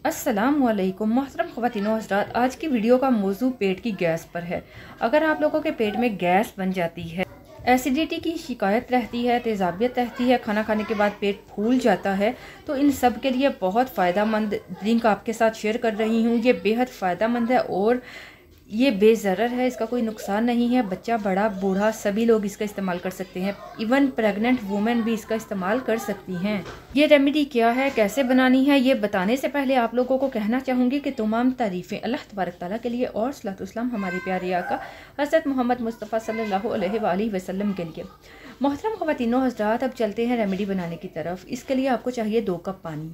अस्सलामुअलैकुम मोहतरम ख़वातीन व हज़रात, आज की वीडियो का मौजू पेट की गैस पर है। अगर आप लोगों के पेट में गैस बन जाती है, एसिडिटी की शिकायत रहती है, तेज़ाबियत रहती है, खाना खाने के बाद पेट फूल जाता है, तो इन सब के लिए बहुत फ़ायदा मंद ड्रिंक आपके साथ शेयर कर रही हूँ। ये बेहद फ़ायदा मंद है और ये बेज़रर है, इसका कोई नुकसान नहीं है। बच्चा, बड़ा, बूढ़ा सभी लोग इसका इस्तेमाल कर सकते हैं। इवन प्रेग्नेंट वुमेन भी इसका इस्तेमाल कर सकती हैं। ये रेमेडी क्या है, कैसे बनानी है, ये बताने से पहले आप लोगों को कहना चाहूँगी कि तमाम तारीफ़ें अल्लाह तबारक ताला के लिए और सलातो सलाम हमारे प्यारे आका हज़रत मोहम्मद मुस्तफ़ा सल्लल्लाहु अलैहि वसल्लम के लिए। मोहतरम ख़वातीनो हज़रात, अब चलते हैं रेमेडी बनाने की तरफ। इसके लिए आपको चाहिए 2 कप पानी।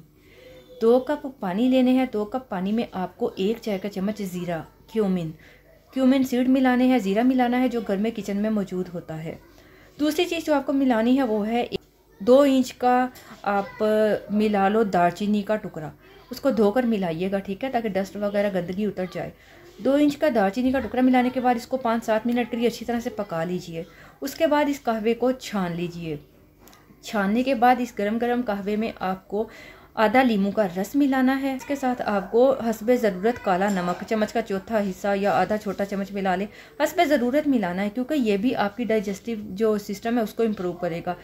2 कप पानी लेने हैं। 2 कप पानी में आपको 1 चाय का चम्मच ज़ीरा, क्यूमिन सीड मिलाने हैं, ज़ीरा मिलाना है जो घर में किचन में मौजूद होता है। दूसरी चीज़ जो आपको मिलानी है वो है 2 इंच का आप मिला लो दालचीनी का टुकड़ा। उसको धोकर मिलाइएगा, ठीक है, ताकि डस्ट वगैरह गंदगी उतर जाए। 2 इंच का दालचीनी का टुकड़ा मिलाने के बाद इसको 5-7 मिनट के लिए अच्छी तरह से पका लीजिए। उसके बाद इस कहवे को छान लीजिए। छानने के बाद इस गरम गरम कहवे में आपको आधा लीमू का रस मिलाना है। इसके साथ आपको हस्बे ज़रूरत काला नमक, चम्मच का चौथा हिस्सा या आधा छोटा चम्मच मिला लें। हस्बे ज़रूरत मिलाना है क्योंकि ये भी आपकी डाइजेस्टिव जो सिस्टम है उसको इम्प्रूव करेगा।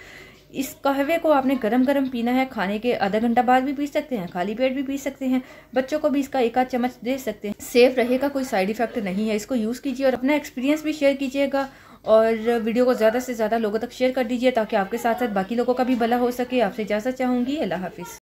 इस कहवे को आपने गरम गरम पीना है। खाने के आधा घंटा बाद भी पी सकते हैं, खाली पेट भी पी सकते हैं। बच्चों को भी इसका 1 आध चम्मच दे सकते हैं। सेफ रहेगा, कोई साइड इफ़ेक्ट नहीं है। इसको यूज़ कीजिए और अपना एक्सपीरियंस भी शेयर कीजिएगा और वीडियो को ज़्यादा से ज़्यादा लोगों तक शेयर कर दीजिए ताकि आपके साथ साथ बाकी लोगों का भी भला हो सके। आपसे इजाज़त चाहूँगी। अल्लाह हाफ़िज़।